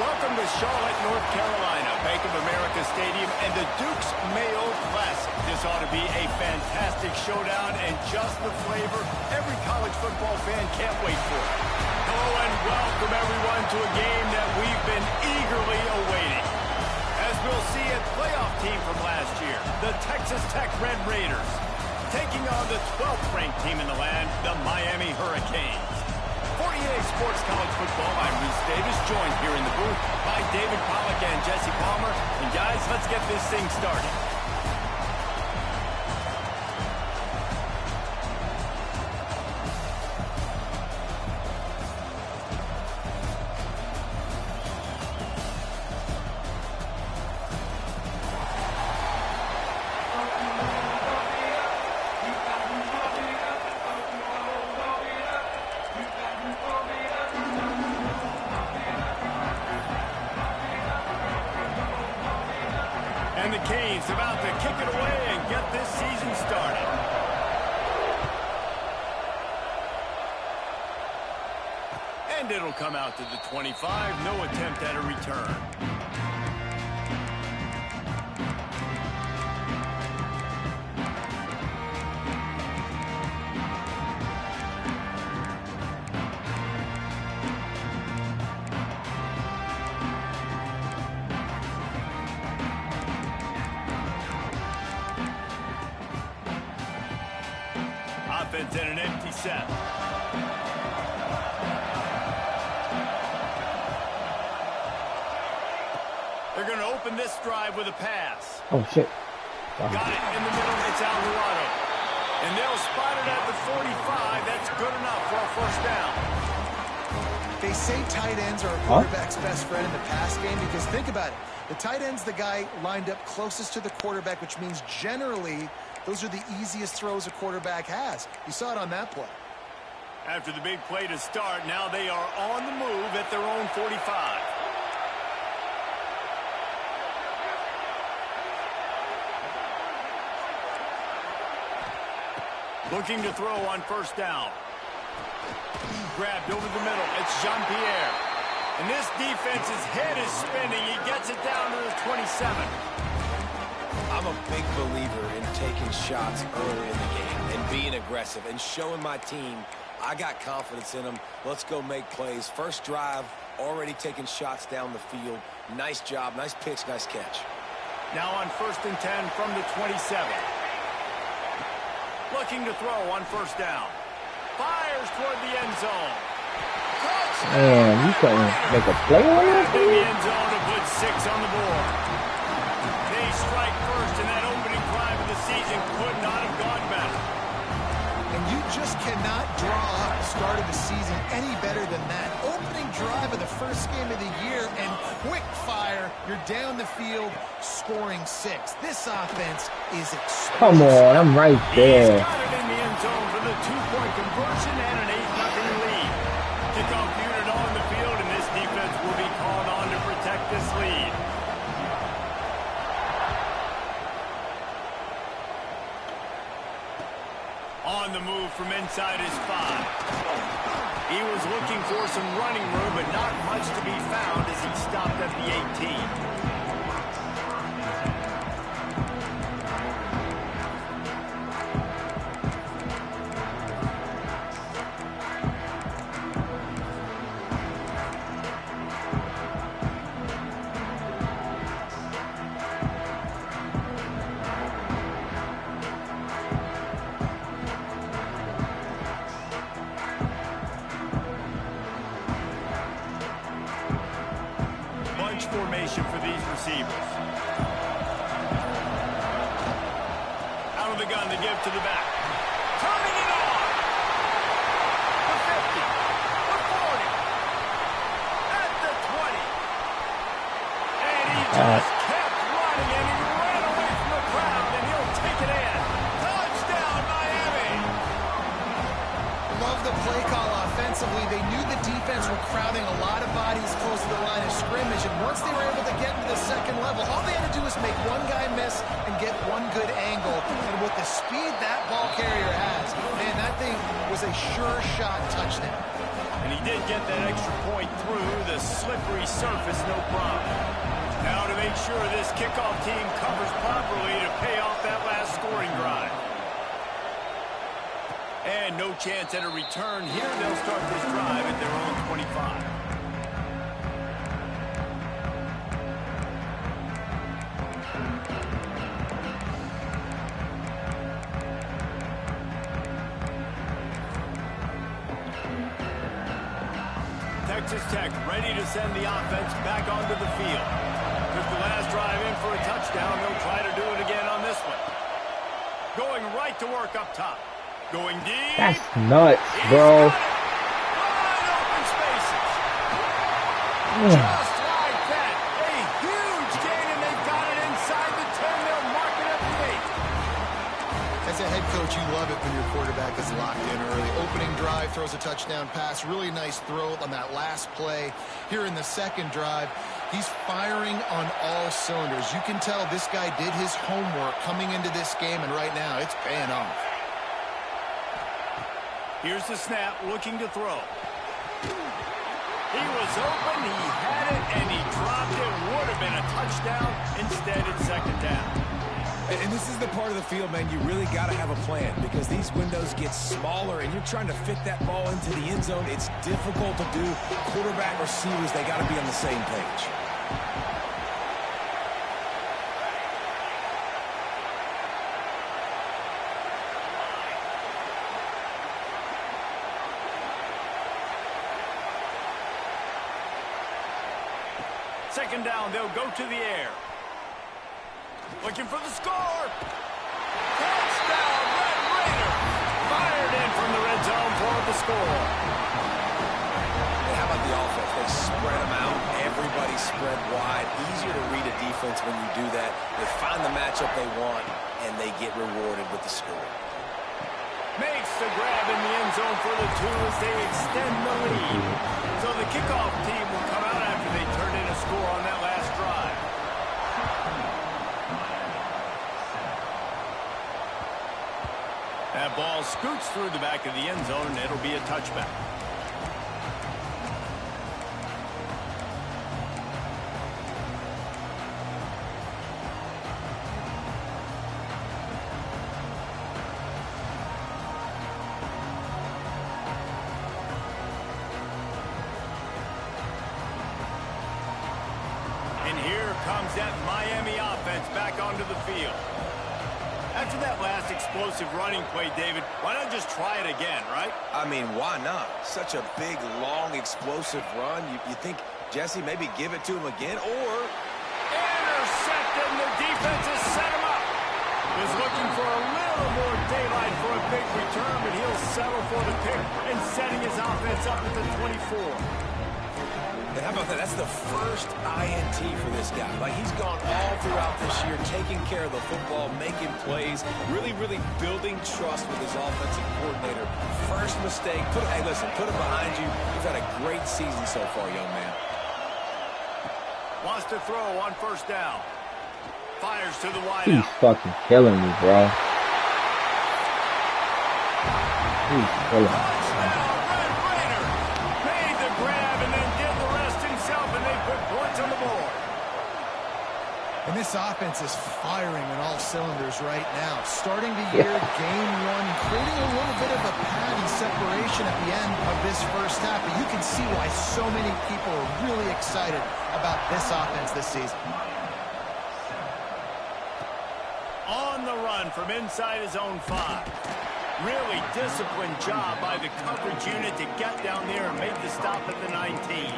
Welcome to Charlotte, North Carolina, Bank of America Stadium, and the Duke's Mayo Classic. This ought to be a fantastic showdown and just the flavor every college football fan can't wait for. Hello and welcome everyone to a game that we've been eagerly awaiting. As we'll see, a playoff team from last year, the Texas Tech Red Raiders, taking on the 12th ranked team in the land, the Miami Hurricanes. For EA Sports College Football, I'm Reese Davis, joined here in the booth by David Pollack and Jesse Palmer. And guys, let's get this thing started. And the Canes about to kick it away and get this season started. And it'll come out to the 25. No attempt at a return. Offense and an empty set. They're going to open this drive with a pass. Oh, shit. Got it in the middle. It's Alvarado. And they'll spot it at the 45. That's good enough for a first down. They say tight ends are a quarterback's best friend in the pass game because think about it. The tight end's the guy lined up closest to the quarterback, which means generally those are the easiest throws a quarterback has. You saw it on that play. After the big play to start, now they are on the move at their own 45. Looking to throw on first down. Grabbed over the middle. It's Jean-Pierre. And this defense's head is spinning. He gets it down to the 27. I'm a big believer in taking shots early in the game and being aggressive and showing my team I got confidence in them. Let's go make plays. First drive, already taking shots down the field. Nice job, nice pitch, nice catch. Now on 1st and 10 from the 27. Looking to throw on first down. Fires toward the end zone. Man, you couldn't make a play on that? In the end zone to put 6 on the board. They strike first, and that opening drive of the season could not have gone better. And you just cannot draw up the start of the season any better than that. Opening drive of the first game of the year and quick fire. You're down the field scoring 6. This offense is explosive. Come on, I'm right there. He's got it in the end zone for the 2-point conversion and an 8-0 lead. Kickoff unit on the field, and this defense will be called on to protect this lead. On the move from inside his 5. He was looking for some running room, but not much to be found as he stopped at the 18. Formation for these receivers. Out of the gun, they give to the back. Turning it on. The 50. The 40. At the 20. And he just kept running, and he ran away from the crowd, and he'll take it in. Touchdown, Miami. Love the play call offensively. They knew the defense were crowding a lot of bodies close to the line of scrimmage, and once they were able to get into the second level, all they had to do was make one guy miss and get one good angle. And with the speed that ball carrier has, man, that thing was a sure shot touchdown. And he did get that extra point through the slippery surface, no problem. Now to make sure this kickoff team covers properly to pay off that last scoring drive. And no chance at a return here. They'll start this drive at their own 25. Texas Tech ready to send the offense back onto the field. Took the last drive in for a touchdown. They'll try to do it again on this one. Going right to work up top. Going deep. That's nuts, bro. Wide open spaces. Just like that. A huge gain, and they've got it inside the 10. They'll mark it at the 8. As a head coach, you love it when your quarterback is locked in early. Opening drive, throws a touchdown pass. Really nice throw on that last play. Here in the second drive, he's firing on all cylinders. You can tell this guy did his homework coming into this game, and right now it's paying off. Here's the snap, looking to throw. He was open, he had it, and he dropped it. Would have been a touchdown. Instead, it's second down. And this is the part of the field, man, you really got to have a plan because these windows get smaller and you're trying to fit that ball into the end zone. It's difficult to do. Quarterback, receivers, they got to be on the same page. Second down, they'll go to the air. Looking for the score. Touchdown, Red Raider. Fired in from the red zone for the score. Hey, how about the offense? They spread them out. Everybody spread wide. Easier to read a defense when you do that. They find the matchup they want, and they get rewarded with the score. Makes the grab in the end zone for the 2 as they extend the lead. So the kickoff team will come out after they turn in a score on that last drive. That ball scoots through the back of the end zone, and it'll be a touchback. And here comes that Miami offense back onto the field. After that last explosive running play, David, why not just try it again, right? I mean, why not? Such a big, long, explosive run. You think, Jesse, maybe give it to him again, or... Intercepted, and the defense has set him up. Was looking for a little more daylight for a big return, but he'll settle for the pick and setting his offense up at the 24. And how about that? That's the first INT for this guy. Like, he's gone all throughout this year, taking care of the football, making plays, really, really building trust with his offensive coordinator. First mistake. Hey, listen, put it behind you. You've had a great season so far, young man. Wants to throw on first down. Fires to the He's wideout. fucking killing me, bro. He's killing me. Touchdown, Red Raider. Made the grab and then did the rest himself, and they put points on the board. And this offense is firing on all cylinders right now. Starting the year, game one, creating a little bit of a pad and separation at the end of this first half. But you can see why so many people are really excited about this offense this season. On the run from inside his own 5. Really disciplined job by the coverage unit to get down there and make the stop at the 19.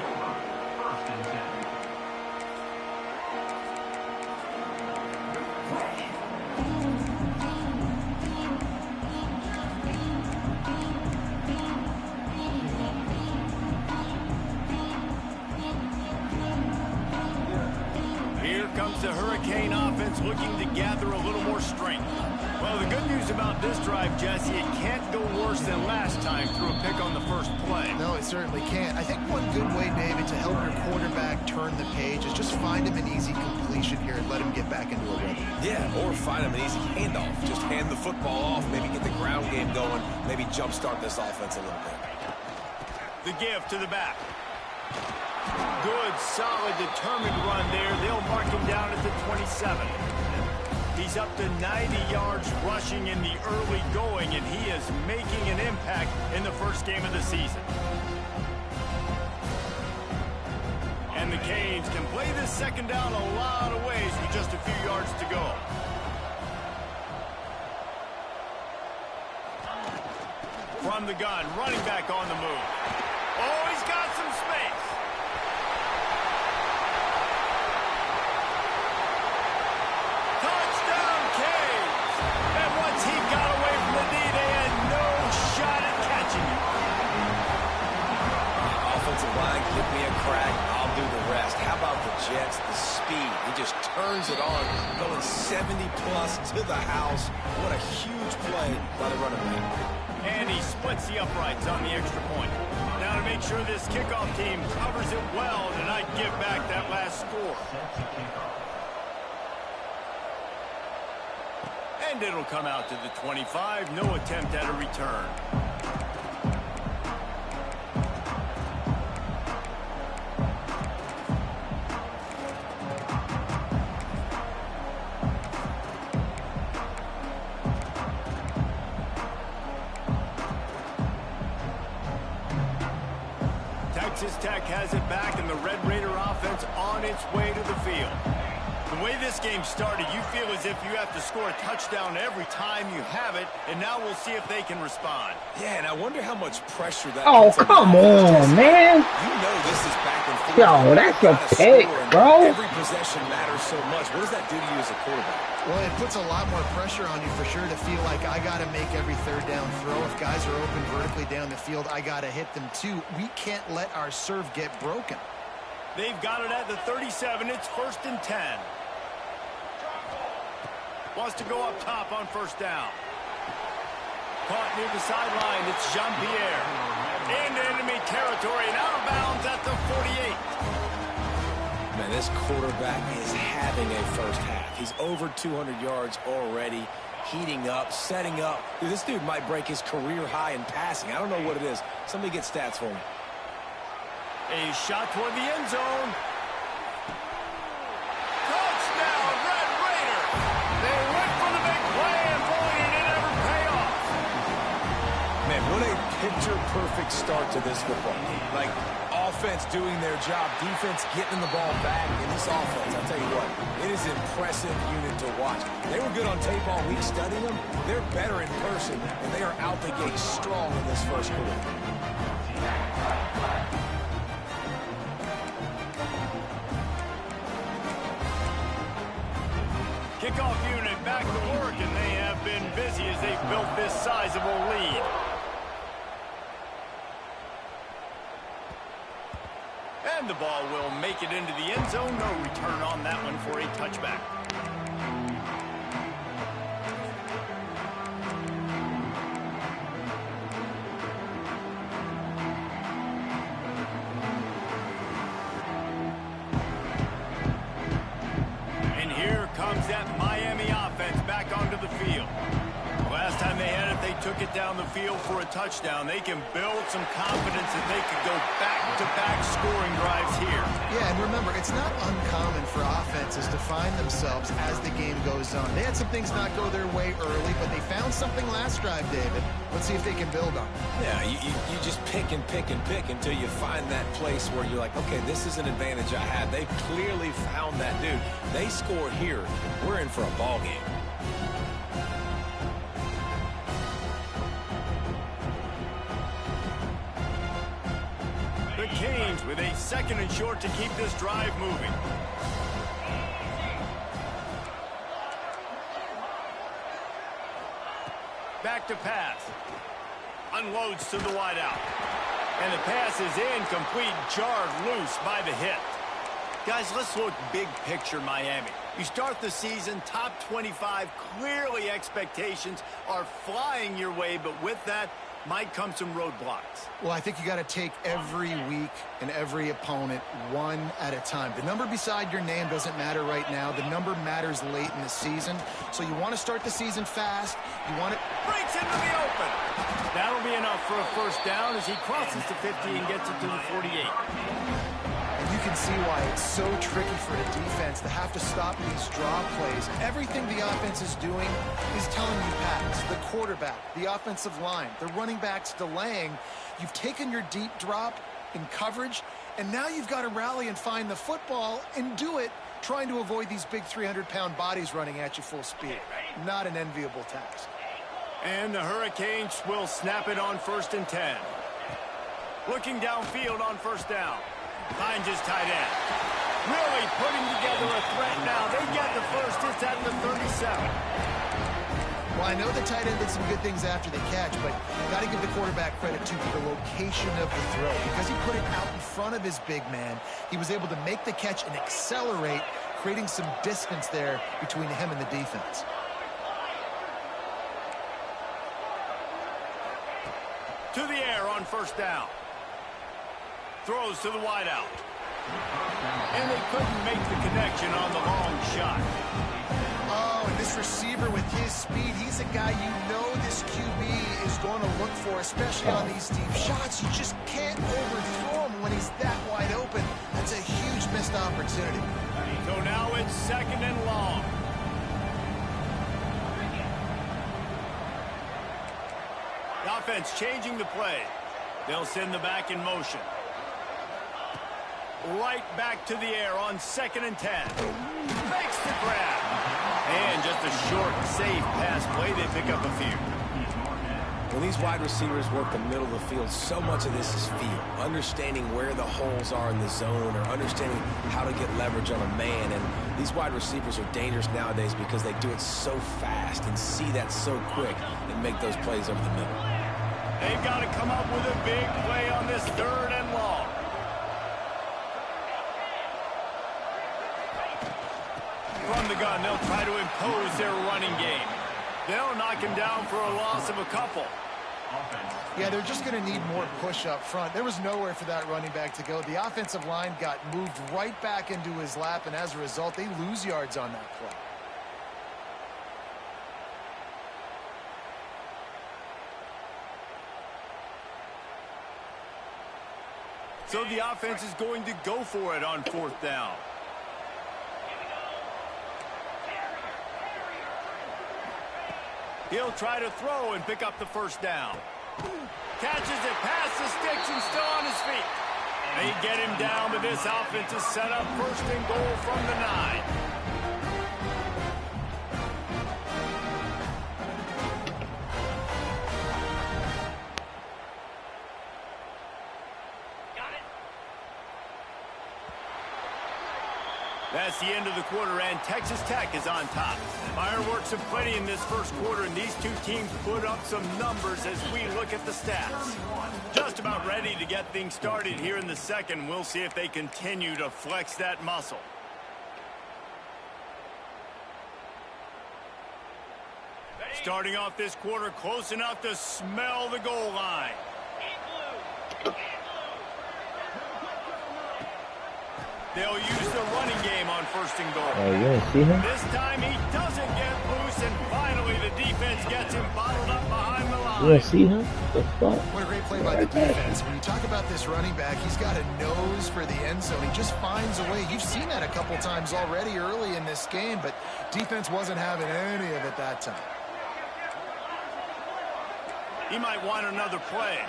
Here comes the Hurricane offense looking to gather a little more strength. Well, the good news about this drive, Jesse, it can't go worse than last time through a pick on the first play. No, it certainly can't. I think one good way, David, to help your quarterback turn the page is just find him an easy completion here and let him get back into a rhythm. Yeah, or find him an easy handoff. Just hand the football off, maybe get the ground game going, maybe jumpstart this offense a little bit. The give to the back. Good, solid, determined run there. They'll mark him down at the 27. He's up to 90 yards rushing in the early going, and he is making an impact in the first game of the season. And the Canes can play this second down a lot of ways with just a few yards to go. From the gun, running back on the move. Oh, he's got some space. Touchdown, Canes. And once he got away from the knee, they had no shot at catching him. Offensive line, give me a crack. I'll do the rest. How about the Jets? The speed. He just turns it on, going 70-plus to the house. What a huge play by the running back. And he splits the uprights on the extra point. Now to make sure this kickoff team covers it well to not give back that last score. And it'll come out to the 25. No attempt at a return. Texas Tech has it back, and the Red Raider offense on its way to the field. The way this game started, you feel as if you have to score a touchdown every time you have it, and now we'll see if they can respond. Yeah, and I wonder how much pressure that... Oh, come on, man. You know this is back and forth. Yo, that's a pick, bro. Every possession matters so much. What does that do to you as a quarterback? Well, it puts a lot more pressure on you for sure to feel like I got to make every third down throw. If guys are open vertically down the field, I got to hit them too. We can't let our serve get broken. They've got it at the 37. It's 1st and 10. Wants to go up top on first down. Caught near the sideline. It's Jean-Pierre. Into enemy territory and out of bounds at the 48. Man, this quarterback is having a first half. He's over 200 yards already, heating up, setting up. Dude, this dude might break his career high in passing. I don't know what it is. Somebody get stats for me. A shot toward the end zone. Touchdown, Red Raider. They went for the big play, and boy, did it ever pay off. Man, what a picture-perfect start to this football game. Like, offense doing their job, defense getting the ball back, and this offense, I'll tell you what, it is an impressive unit to watch. They were good on tape all week studying them. They're better in person, and they are out the gate strong in this first quarter. Kickoff unit back to work, and they have been busy as they've built this sizable lead. And the ball will make it into the end zone. No return on that one for a touchback. And here comes that Miami offense back onto the field. Last time they had it, they took it down the field for a touchdown. They can build some confidence that they could go back-to-back scoring drives here. Yeah, and remember, it's not uncommon for offenses to find themselves as the game goes on. They had some things not go their way early, but they found something last drive, David. Let's see if they can build on it. Yeah, you just pick and pick and pick until you find that place where you're like, okay, this is an advantage I have. They've clearly found that, dude. They scored here. We're in for a ball game. The Canes with a 2nd and short to keep this drive moving. Back to pass. Unloads to the wideout. And the pass is incomplete, jarred loose by the hit. Guys, let's look big picture Miami. You start the season top 25. Clearly expectations are flying your way, but with that, might come some roadblocks. Well, I think you got to take every week and every opponent one at a time. The number beside your name doesn't matter right now. The number matters late in the season. So you want to start the season fast. You want it. Breaks into the open. That'll be enough for a first down as he crosses the 50 and gets it to the 48. And you can see why it's so tricky for the defense to have to stop these draw plays. Everything the offense is doing is telling you pass. The quarterback, the offensive line, the running backs delaying. You've taken your deep drop in coverage, and now you've got to rally and find the football and do it trying to avoid these big 300-pound bodies running at you full speed. Not an enviable task. And the Hurricanes will snap it on 1st and 10. Looking downfield on first down. Finds his tight end. Really putting together a threat now. They get the first. It's at the 37. Well, I know the tight end did some good things after the catch, but got to give the quarterback credit to the location of the throw. Because he put it out in front of his big man, he was able to make the catch and accelerate, creating some distance there between him and the defense. To the air on first down. Throws to the wideout. And they couldn't make the connection on the long shot. Oh, and this receiver with his speed, he's a guy you know this QB is going to look for, especially on these deep shots. You just can't overthrow him when he's that wide open. That's a huge missed opportunity. So now it's 2nd and long. The offense changing the play. They'll send the back in motion. Right back to the air on 2nd and 10. Makes the grab. And just a short, safe pass play. They pick up a few. When these wide receivers work the middle of the field, so much of this is feel. Understanding where the holes are in the zone or understanding how to get leverage on a man. And these wide receivers are dangerous nowadays because they do it so fast and see that so quick and make those plays over the middle. They've got to come up with a big play on this 3rd and long. From the gun, they'll try to impose their running game. They'll knock him down for a loss of a couple. Yeah, they're just going to need more push up front. There was nowhere for that running back to go. The offensive line got moved right back into his lap, and as a result, they lose yards on that play. So the offense is going to go for it on 4th down. He'll try to throw and pick up the first down. Catches it past the sticks and still on his feet. They get him down, but this offense is set up 1st and goal from the 9. That's the end of the quarter, and Texas Tech is on top. Fireworks aplenty in this first quarter, and these two teams put up some numbers as we look at the stats. Just about ready to get things started here in the second. We'll see if they continue to flex that muscle. Starting off this quarter close enough to smell the goal line. They'll use the running game on 1st and goal. Oh, you didn't see him? This time he doesn't get loose, and finally the defense gets him bottled up behind the line. You didn't see him? The fuck? What a great play by the defense. When you talk about this running back, he's got a nose for the end zone. He just finds a way. You've seen that a couple times already early in this game, but defense wasn't having any of it that time. He might want another play.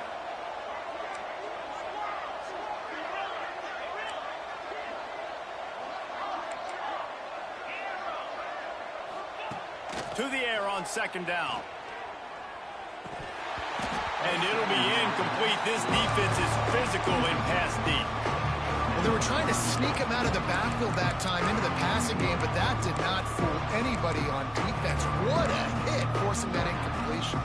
To the air on 2nd down. And it'll be incomplete. This defense is physical and pass deep. Well, they were trying to sneak him out of the backfield that time into the passing game, but that did not fool anybody on defense. What a hit, forcing that incompletion.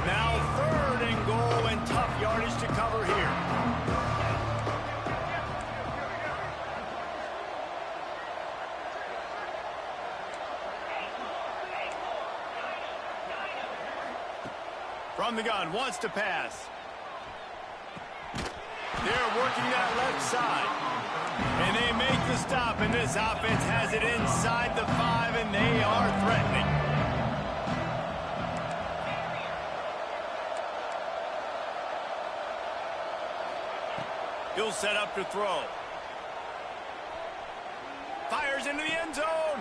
Now 3rd and goal, and tough yardage to cover here. From the gun, wants to pass. They're working that left side. And they make the stop, and this offense has it inside the 5, and they are threatening. He'll set up to throw. Fires into the end zone.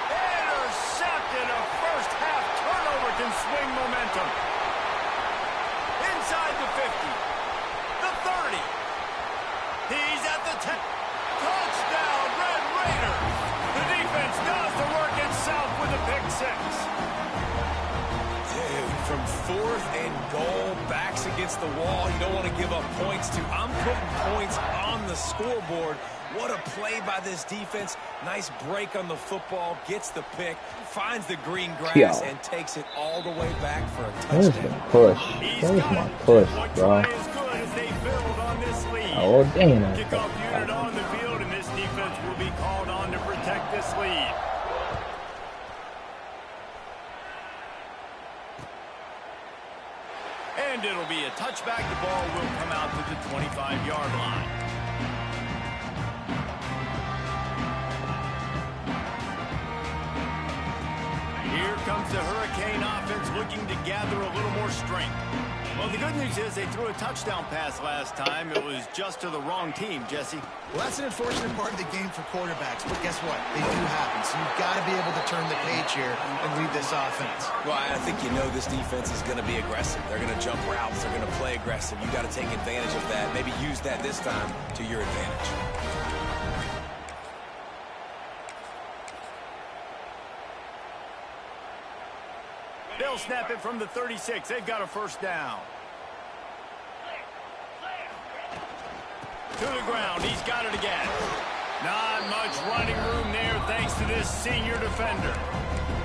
Intercepted. A first-half turnover can swing momentum. Inside the 50. The 30. He's at the 10. Touchdown, Red Raiders. The defense does the work itself with a pick 6. Dude, from 4th and goal, backs against the wall, you don't want to give up points to. I'm putting points on the scoreboard. What a play by this defense. Nice break on the football, gets the pick, finds the green grass, and takes it all the way back for a Where's touchdown. the push? Where's my push, bro? Oh, damn. Kickoff unit on the field, and this defense will be called on to protect this lead. And it'll be a touchback. The ball will come out to the 25-yard line. Here comes the Hurricane offense looking to gather a little more strength. Well, the good news is they threw a touchdown pass last time. It was just to the wrong team, Jesse. Well, that's an unfortunate part of the game for quarterbacks, but guess what? They do happen, so you've got to be able to turn the page here and lead this offense. Well, I think you know this defense is going to be aggressive. They're going to jump routes. They're going to play aggressive. You got to take advantage of that. Maybe use that this time to your advantage. They'll snap it from the 36. They've got a first down. To the ground. He's got it again. Not much running room there thanks to this senior defender.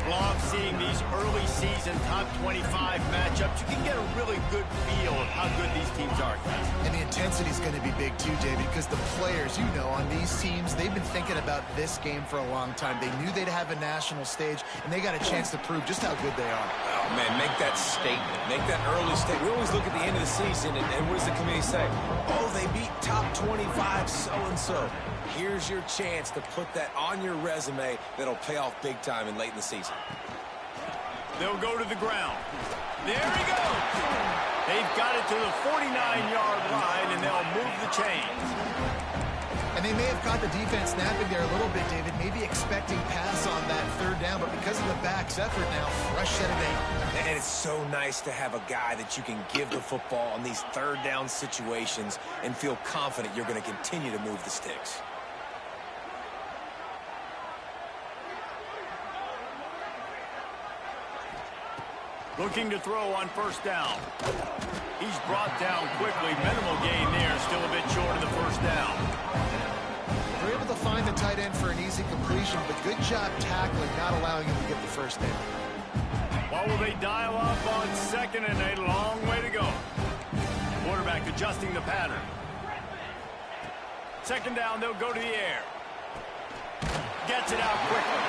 Love seeing these early season top 25 matchups. You can get a really good feel of how good these teams are, guys. And the intensity is going to be big too, David, because the players, you know, on these teams, they've been thinking about this game for a long time. They knew they'd have a national stage, and they got a chance to prove just how good they are. Oh, man, make that statement. Make that early statement. We always look at the end of the season, and what does the committee say? Oh, they beat top 25 so-and-so. Here's your chance to put that on your resume that'll pay off big time and late in the season. They'll go to the ground. There he goes. They've got it to the 49-yard line, and they'll move the chains. And they may have caught the defense snapping there a little bit, David, maybe expecting pass on that third down, but because of the back's effort now, fresh set of eight. And it's so nice to have a guy that you can give the football on these third down situations and feel confident you're going to continue to move the sticks. Looking to throw on first down. He's brought down quickly. Minimal gain there. Still a bit short of the first down. They're able to find the tight end for an easy completion, but good job tackling, not allowing him to get the first down. What will they dial up on second and a long way to go? Quarterback adjusting the pattern. Second down, they'll go to the air. Gets it out quickly.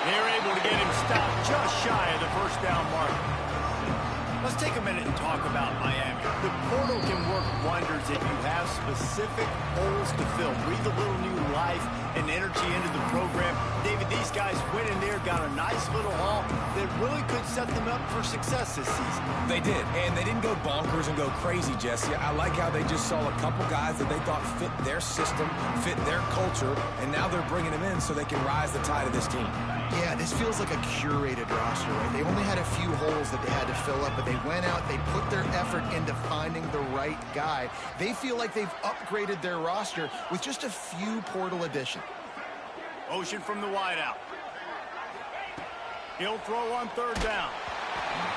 They're able to get him stopped just shy of the first down marker. Let's take a minute and talk about Miami. The portal can work wonders if you have specific holes to fill. Breathe a little new life and energy into the program. David, these guys went in there, got a nice little haul that really could set them up for success this season. They did, and they didn't go bonkers and go crazy, Jesse. I like how they just saw a couple guys that they thought fit their system, fit their culture, and now they're bringing them in so they can rise the tide of this team. Yeah, this feels like a curated roster, right? They only had a few holes that they had to fill up, but they went out, they put their effort into finding the right guy. They feel like they've upgraded their roster with just a few portal additions. Motion from the wideout. He'll throw on third down.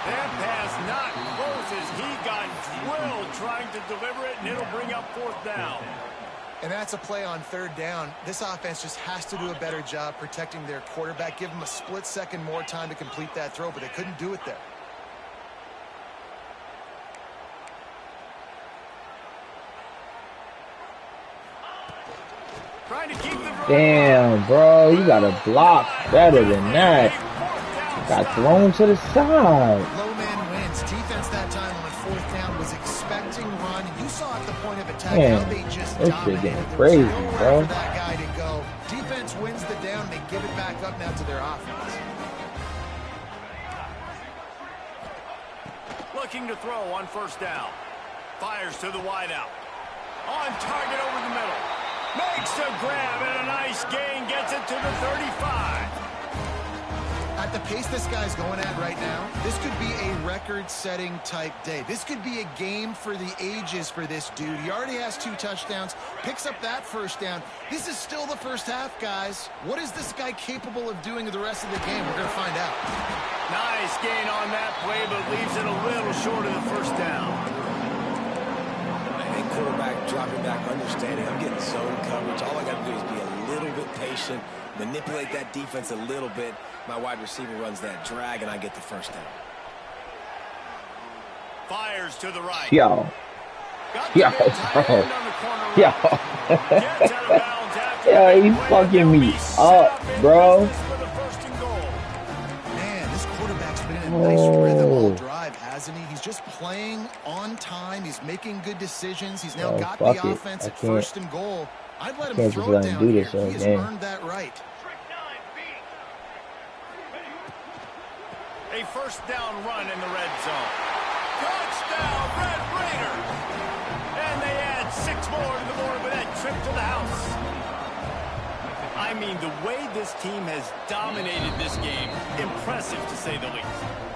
That pass not close as he got drilled trying to deliver it, and it'll bring up fourth down. And that's a play on third down. This offense just has to do a better job protecting their quarterback. Give them a split second more time to complete that throw, but they couldn't do it there. Trying to keep the drive. Damn, bro, you gotta block better than that. Got thrown to the side. Low man wins. Defense that time back. Now Man, they just this shit dominated. getting There was crazy, nowhere bro. for that guy to go. Defense wins the down. They give it back up now to their offense. Looking to throw on first down. Fires to the wideout. On target over the middle. Makes a grab and a nice gain. Gets it to the 35. At the pace this guy's going at right now, this could be a record-setting type day. This could be a game for the ages for this dude. He already has 2 touchdowns, picks up that first down. This is still the first half, guys. What is this guy capable of doing the rest of the game? We're going to find out. Nice gain on that play, but leaves it a little short of the first down. And quarterback dropping back, understanding I'm getting zone coverage. All I got to do is be a little bit patient, manipulate that defense a little bit. My wide receiver runs that drag, and I get the first down. Fires to the right. Yo. Yo, bro. Yo. Yo, he's fucking me up, bro. Man, this quarterback's been in a nice rhythm all drive, hasn't he? He's just playing on time. He's making good decisions. He's now got the offense at first and goal. I'd let him throw it down here. He has earned that right. A first down run in the red zone. Touchdown, Red Raiders! And they add 6 more to the board with that trip to the house. I mean, the way this team has dominated this game, impressive to say the least.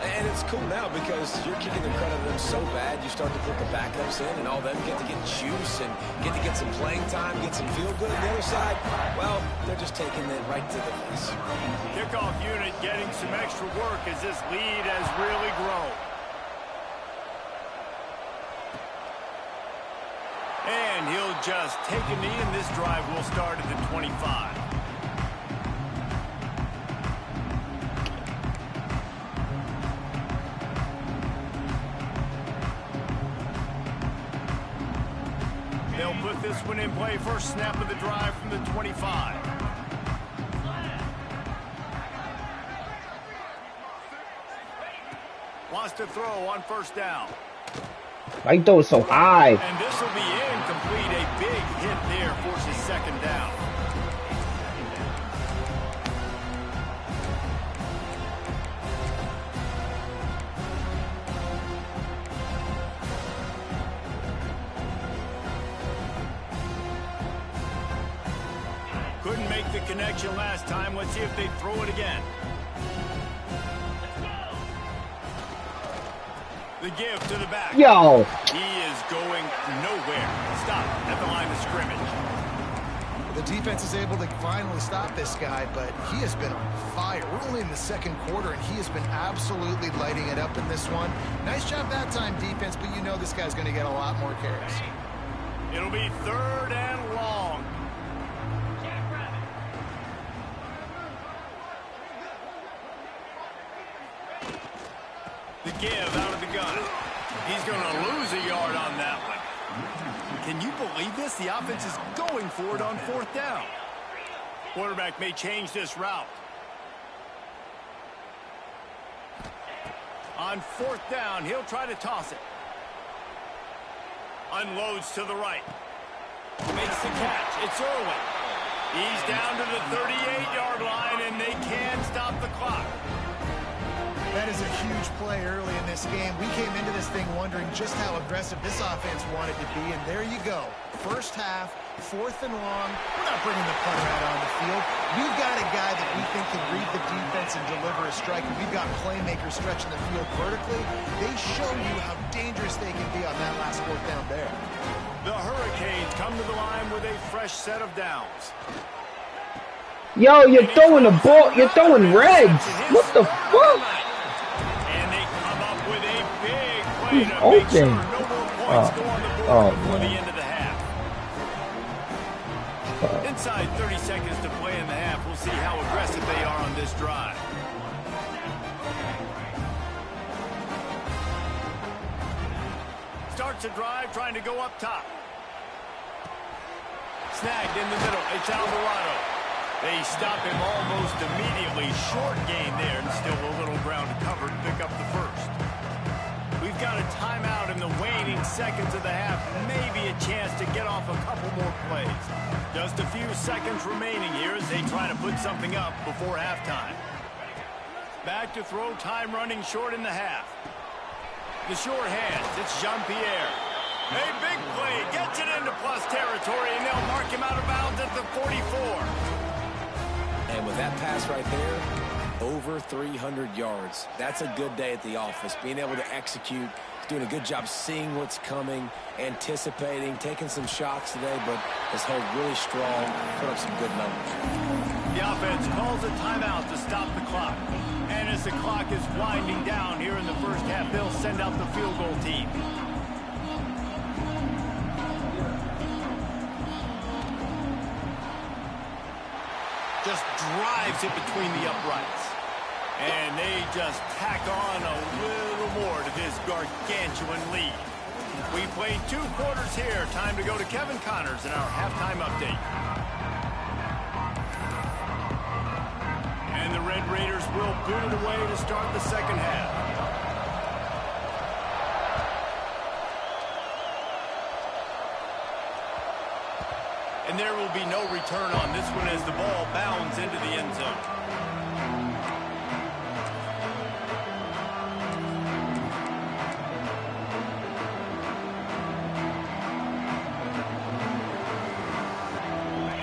And it's cool now because you're kicking the credit of them so bad, you start to put the backups in, and all them get to get juice and get to get some playing time, get some feel good. On the other side, well, they're just taking it right to the face. Kickoff unit getting some extra work as this lead has really grown. And he'll just take a knee, and this drive will start at the 25. They'll put this one in play. First snap of the drive from the 25. Wants to throw on first down. Why you throw it so high? And this will be incomplete. A big hit there forces second down. Couldn't make the connection last time. Let's see if they throw it again. The give to the back. Yo. He is going nowhere. Stop at the line of scrimmage. The defense is able to finally stop this guy, but he has been on fire. We're only in the second quarter, and he has been absolutely lighting it up in this one. Nice job that time, defense, but you know this guy's going to get a lot more carries. It'll be 3rd and long. The give out of the gun. He's going to lose a yard on that one. Can you believe this? The offense is going for it on 4th down. Quarterback may change this route. On 4th down, he'll try to toss it. Unloads to the right. Makes the catch. It's Irwin. He's down to the 38-yard line, and they can stop the clock. That is a huge play early in this game. We came into this thing wondering just how aggressive this offense wanted to be, and there you go. First half, 4th and long. We're not bringing the punter out on the field. We've got a guy that we think can read the defense and deliver a strike, and we've got playmakers stretching the field vertically. They show you how dangerous they can be on that last 4th down there. The Hurricanes come to the line with a fresh set of downs. Yo, you're throwing the ball. You're throwing reds. What the fuck? And they come up with a big play He's to open. make sure no more points go on the board before the end of the half. Inside 30 seconds to play in the half. We'll see how aggressive they are on this drive. Starts a drive trying to go up top. Snagged in the middle. It's Alvarado. They stop him almost immediately. Short gain there, and still a little ground to cover to pick up the first. We've got a timeout in the waning seconds of the half. Maybe a a chance to get off a couple more plays. Just a few seconds remaining here as they try to put something up before halftime. Back to throw, time running short in the half. The short hands, it's Jean-Pierre. A big play, gets it into plus territory, and they'll mark him out of bounds at the 44. And with that pass right there, over 300 yards. That's a good day at the office. Being able to execute, doing a good job seeing what's coming, anticipating, taking some shots today, but has held really strong, put up some good numbers. The offense calls a timeout to stop the clock. And as the clock is winding down here in the first half, they'll send out the field goal team. Just drives it between the uprights. And they just tack on a little more to this gargantuan lead. We played 2 quarters here. Time to go to Kevin Connors in our halftime update. And the Red Raiders will boot it away to start the second half. And there will be no return on this one as the ball bounds into the end zone.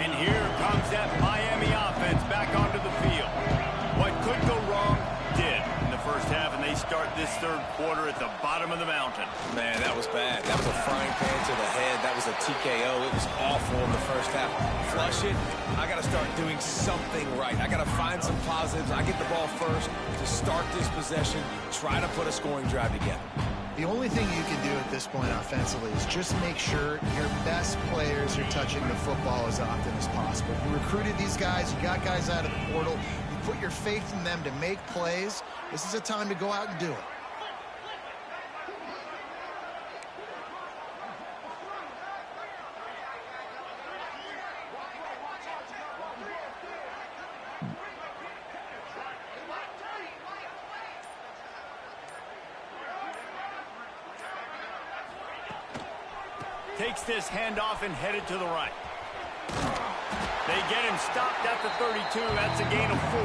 And here comes that Miami offense back onto the field. What could go wrong did in the first half, and they start this third quarter at the bottom of the mountain. Man, that was bad. That was a frying pan to the head. That was a TKO. It was awful in the first half. Flush it. I got to start doing something right. I got to find some positives. I get the ball first to start this possession, try to put a scoring drive together. The only thing you can do at this point offensively is just make sure your best players are touching the football as often as possible. You recruited these guys. You got guys out of the portal. You put your faith in them to make plays. This is a time to go out and do it. Takes this handoff and headed to the right. They get him stopped at the 32. That's a gain of 4.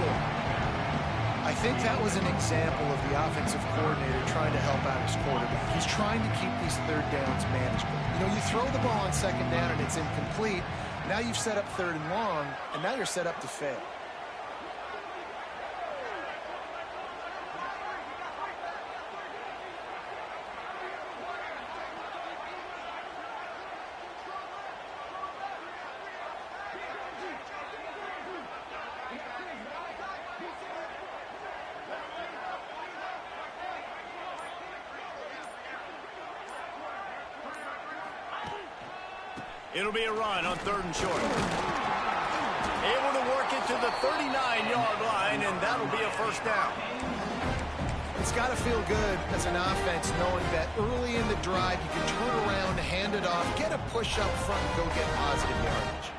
I think that was an example of the offensive coordinator trying to help out his quarterback. He's trying to keep these third downs manageable. You know, you throw the ball on second down and it's incomplete. Now you've set up third and long, and now you're set up to fail. It'll be a run on 3rd and short. Able to work it to the 39-yard line, and that'll be a first down. It's got to feel good as an offense knowing that early in the drive you can turn around, hand it off, get a push up front, and go get positive yardage.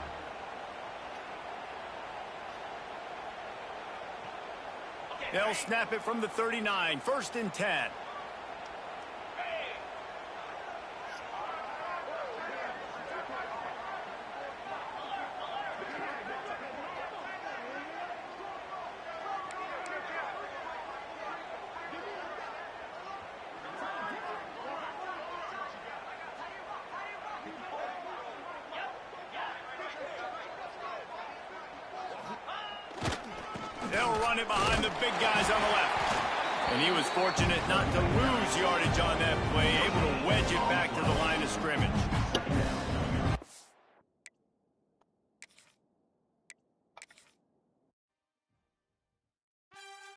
They'll snap it from the 39, 1st and 10. They'll run it behind the big guys on the left. And he was fortunate not to lose yardage on that play, able to wedge it back to the line of scrimmage.